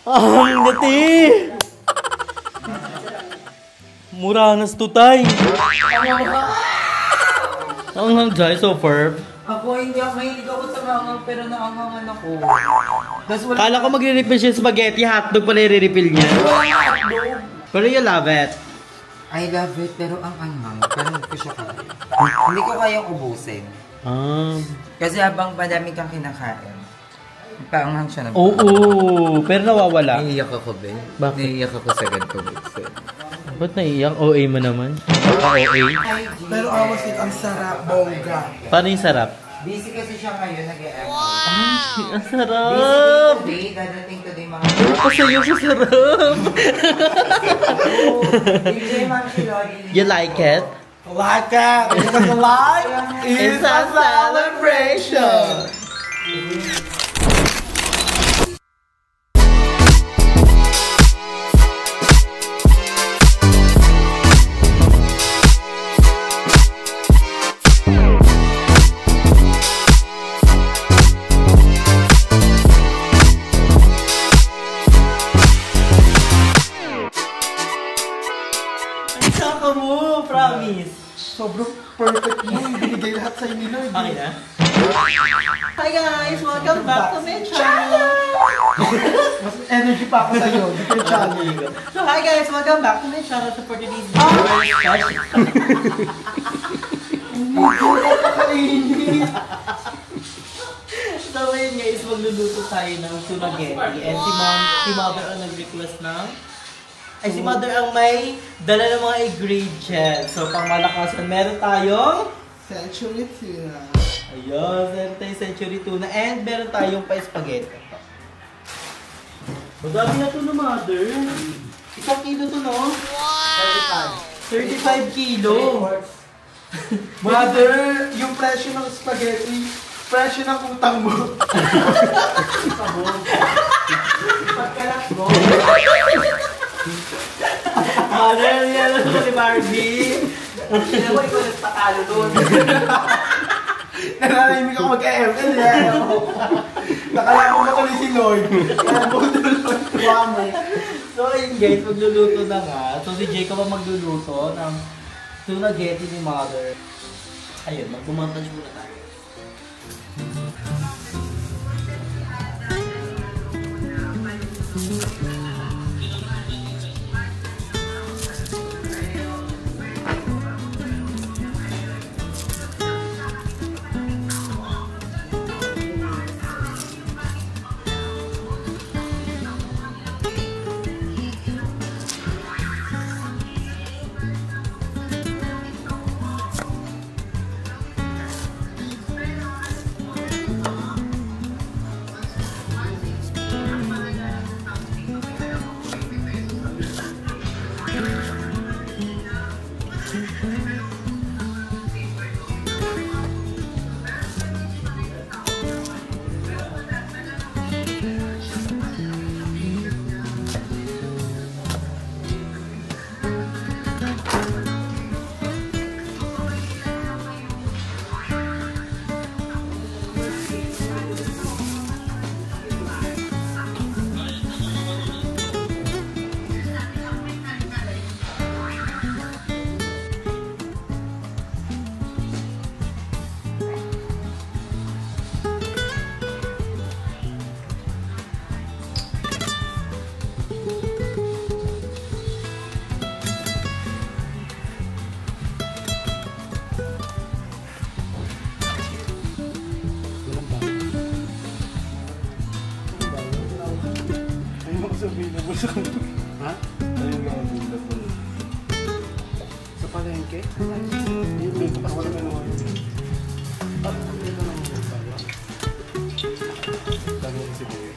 Ang ngati! Muranas tutay. Ang jay, so perp. Ako hindi ako mahilig ako sa mangang pero naangangan ako. Kala ko magre-refill siya spaghetti, hotdog pala i-refill niya. Pero you love it. I love it pero ang anghang. Pero hindi ko siya kaya. Hindi ko kayang ubusin. Kasi habang madami kang kinakain, paanghang siya naman. Oo, pero nawawala. Naiiyak ako, be. Bakit? Naiiyak ako sa ganito buksin. Ba't naiiyak? OA mo naman? OA? Pero awasit, ang sarap, bongga. Paano yung sarap? Busy kasi siya ngayon, nag-e-M. Ay, ang Busy sarap! today, dadating today mga... Pasayo sa sarap! DJ Ma'am Chilori. You like it? Like it, because life is a celebration. Saka mo, promise. Sobrang perfect mo. Binigay lahat sa'yo ni Lord. Okay na? Hi guys! Welcome back to my channel! Mas energy pa ako sa'yo. Dito yung channel. So hi guys! Welcome back to my channel. So for today's video, so ngayon guys, magluluto tayo ng spaghetti. And si Mother ang nag-request ng... Ay, si Mother ang may dala ng mga ingredients. So pang malakasan, meron tayong... Century tuna. Ayun, meron tayong century tuna. And meron tayong pa-spaghetti. Madami na ito na, Mother. Isang kilo to, no? Wow! 35 kilo. Mother, yung presyo ng spaghetti, presyo ng utang mo. Pagkalak mo. Mother, yan lang ito ni Barbie. Hindi mo ikaw nagpatalo doon. Nananahimik ako magka-ML eh. Nakala ko matuloy si Lord. Kaya budol ko tuwa mo. So ayun guys, magluluto na nga. So si Jacob ang magluluto ng spaghetti ni Mother. Ayun, mag-montage muna tayo. Available sa ha? Ayun nga available. Sa palengke? Yung may kapasok na naman yun. Bakit ang ito naman yung pala? Dami yung sige.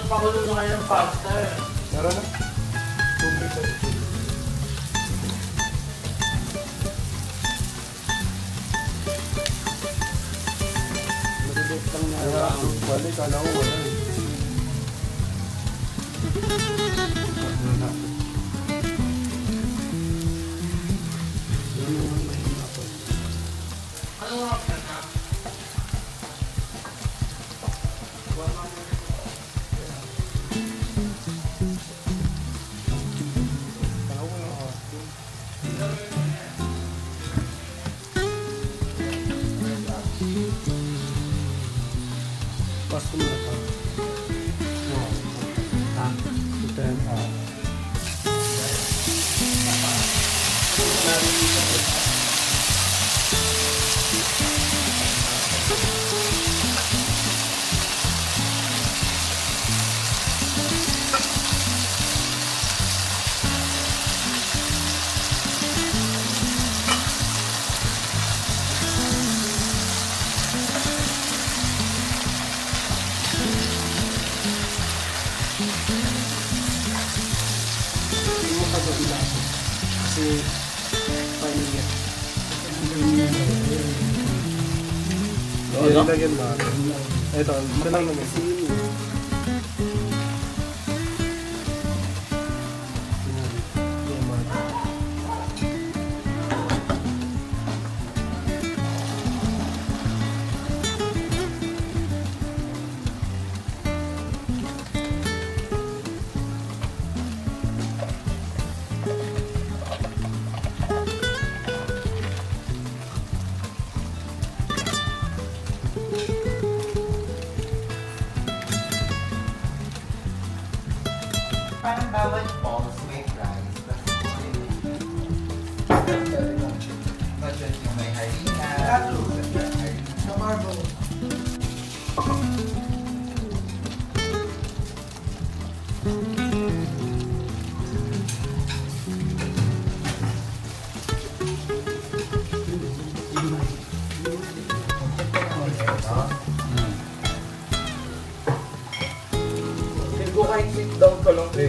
magpakulo na kayo ng pasta eh. Meron na? Tubig sa ito. Maliliit lang na balik, kala ko wala eh. Pasko mo na ito. Ito yan. Kasi pamilya. Oo, lagyan mo. Ito, ito lang naman. Parang bawat balls may fries. Budget yung may harina. Sa marble. Go kahit sit down ka lang eh.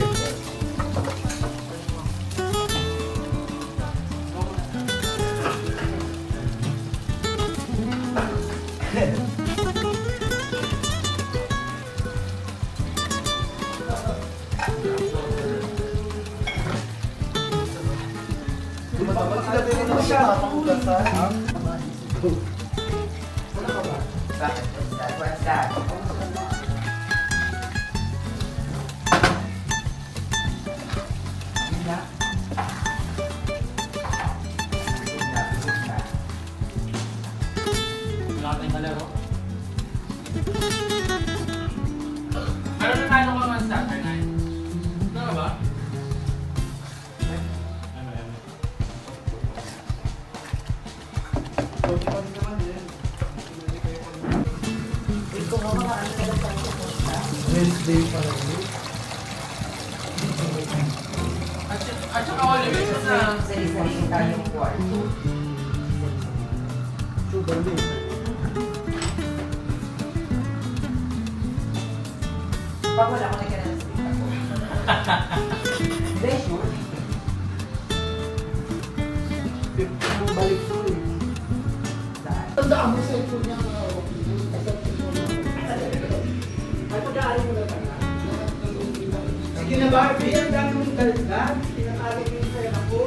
Dapat sila din ito siya. Bakit? What's that? Wala tayong kalaro. Pero natalo ka man sa Saturday. Ano ka ba? Wednesday pa lang. At saka Oliver na. Sari-sari tayong kwarto. Super din. Pag wala ko na ganun sa tita ko. Hindi, sure. Balik ko eh. Tandaan mo sa ito niya mga ay pag-aaral mo na pala. Sige na Barbie, ang dami mong galgan. Pinakali ko yung pera ko.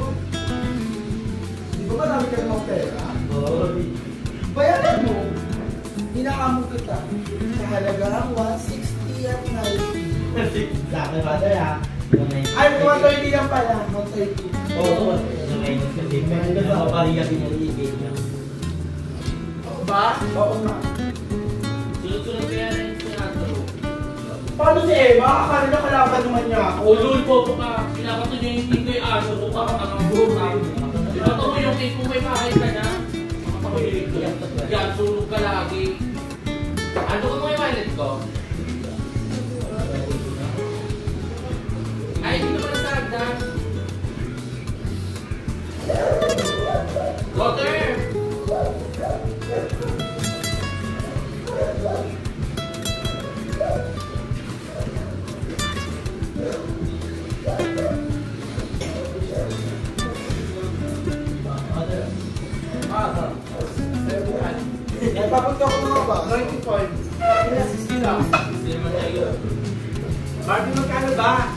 Di ba marami ka namang pera? Bayaran mo. Hinakamog kita. Sa halagang 160 at 90. Sa akin ba tayo ha? Ay, 130 lang pala. 130. Oo, kasi meron ka papariya pinag-ibig niya. Ba? Oo nga. Sunod-sunod kaya rin sinaturo. Paano si Eva? Akala na kalaban naman niya ako. Ulul po ka. Pinakato niya yung hindi ko aso ko ka ang buhok. Pinato mo yung cake kung may bahay ka na. Yan, sunog ka lagi. Ano ko may wallet ko? Ay, hindi naman nasagda. Water! ba? 95. 60 lang. Barbie, magkano ba?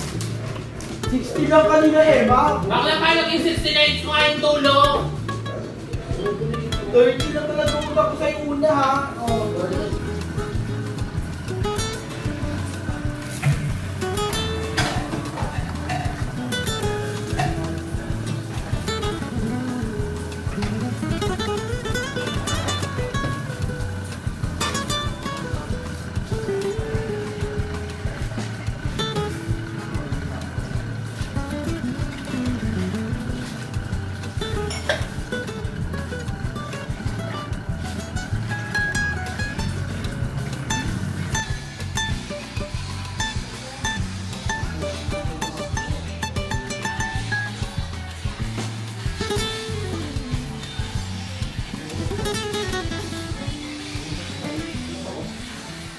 60 lang kanina eh, ba? Bakla kayo naging 69 ko kayong tulong! 30 lang talaga utang ko sa'yo una ha. Oh.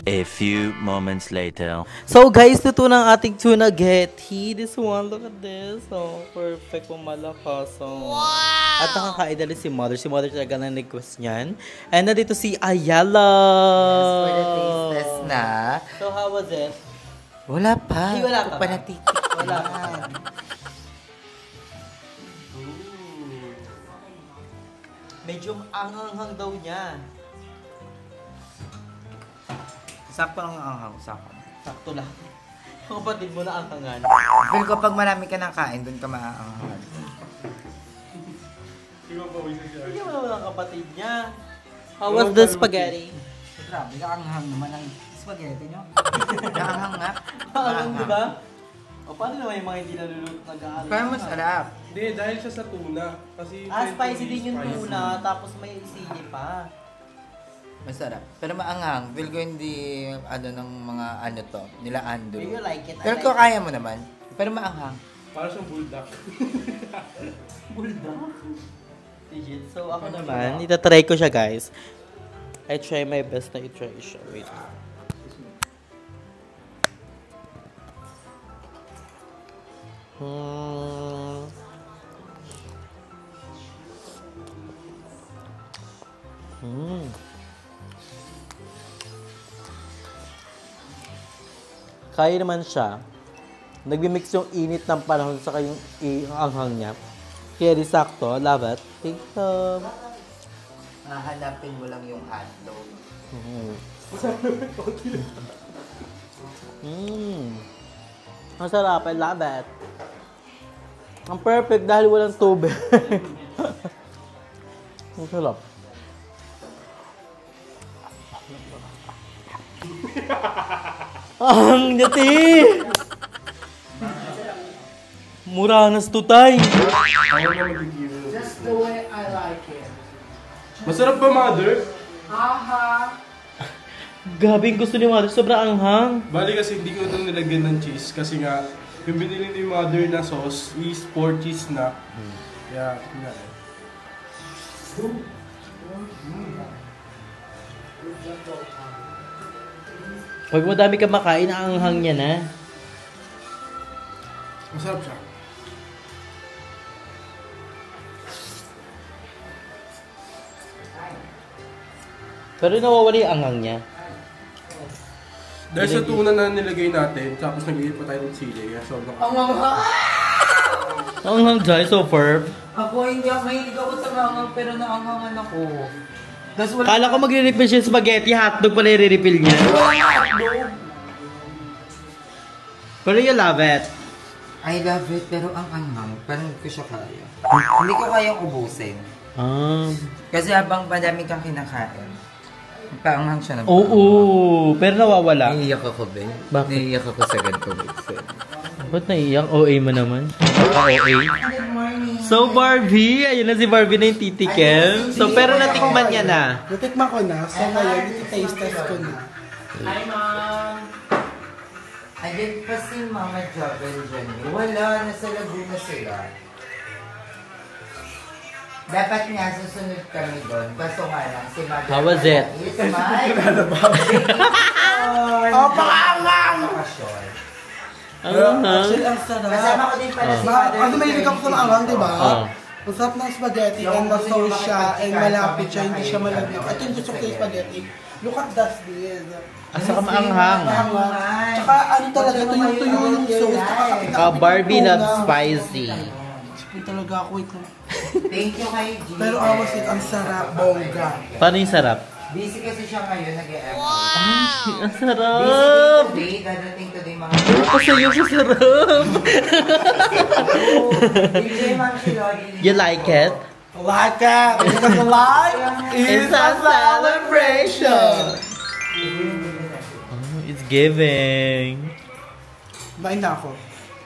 A few moments later. So guys, luto ng ating tuna getty. This one, look at this. So, perfect pong malakas. So, wow! At nakakain na rin si Mother. Si Mother talaga ng request niyan. And nandito si Ayala. Yes, for the taste test na. So, how was it? Wala pa. Ay, wala pa ba? Panatitik. Wala pa. Medyo anghang daw niya. Sakto lang ang anghang. Sakto lang. Kapatid mo na anghangan. Feel ko pag marami ka nang kain, dun ka maaanghan. Hindi mo naman ang kapatid niya. How was the spaghetti? Grabe, kaanghang naman ang spaghetti nyo. Kaanghang nga. Anghang, di ba? O, paano naman yung mga hindi naluluto nag-aalang? Parang masarap. Hindi, dahil siya sa tuna. Kasi Spicy din yung tuna, tapos may sili pa. Masarap. Pero maanghang. Feel ko hindi, ng mga to, nila Ando. Do you like it? Pero ko kaya mo naman. Pero maanghang. para siyang bulldog. Bulldog? Legit. So ako naman, itatry ko siya guys. I try my best na i-try siya. Wait. Kaya naman siya. Nagbi-mix yung init ng panahon sa yung anghang niya. Kaya di sakto. Love it. Thank you. Hahanapin mo lang yung hotdog. Ang sarap. I love it. Ang perfect dahil walang tubig. Ang sarap. Ang nyati! Muranas tutay. Just the way I like it. Masarap ba, mother? Aha! Gabing gusto ni mother, sobrang anghang. Bali kasi hindi ko ito nilagyan ng cheese kasi nga yung binili ni mother na sauce is 4 cheese na. Kaya, nga eh. Pag madami ka makain, ang anghang niya na. Masarap siya. Pero nawawala yung anghang niya. Dahil sa tuna na nilagay natin, tapos nag-iit pa tayo ng sili. Kaya sobrang Ang anghang dyan, so firm. Ako hindi ako mahilig ako sa mangang pero naanghangan ako. Kala ko magre-refill siya spaghetti, hotdog pala i-refill niya. Pero you love it. I love it pero ang anghang, parang hindi ko siya kaya. Hindi ko kayang ubusin. Kasi habang madami kang kinakain, paanghang siya naman. Oo, pero nawawala. Naiiyak ako, Ben. Bakit? Naiiyak ako sa ganito. Ba't naiiyak? OA mo naman. OA. Good morning. So Barbie, ayun na si Barbie na yung titikim. So pero natikman niya na. Natikman ko na, so ngayon, iti-taste test ko na. Hi ma'am! Ayun pa si Mama Jabel dyan. Wala, nasa Laguna sila. Dapat nga susunod kami doon. Kaso nga lang, si Mother... How was it? It's my... Oh, paangang! Actually, ang sarap. Kasama ko din pala si Mother. Ano may higap ko ng angang, di ba? Oo. Ang sarap ng spaghetti and the sauce siya and malapit siya, hindi siya malagnaw. At yung gusto ko yung spaghetti, Look at that, Bill. Asa ka maanghang. Tsaka ano talaga, tuyo-tuyo yung sauce. Barbie loves spicy. Sipin talaga ako ito. Thank you kay G. Pero awas it, ang sarap, bongga. Paano yung sarap? Busy kasi siya ngayon, nag-e-effort. Ang Busy sarap! today, dadating today mga... Kasi yung sarap! DJ Ma'am Shilori. You like it? Like it, because life It's a celebration! Oh, it's giving. Bain na ako.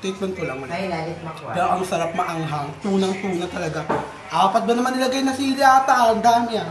Treatment ko lang ulit. Ay, lalit makuha. Pero ang sarap maanghang. Tunang-tuna talaga. Apat ba naman nilagay na sili ata? Ang dami ah.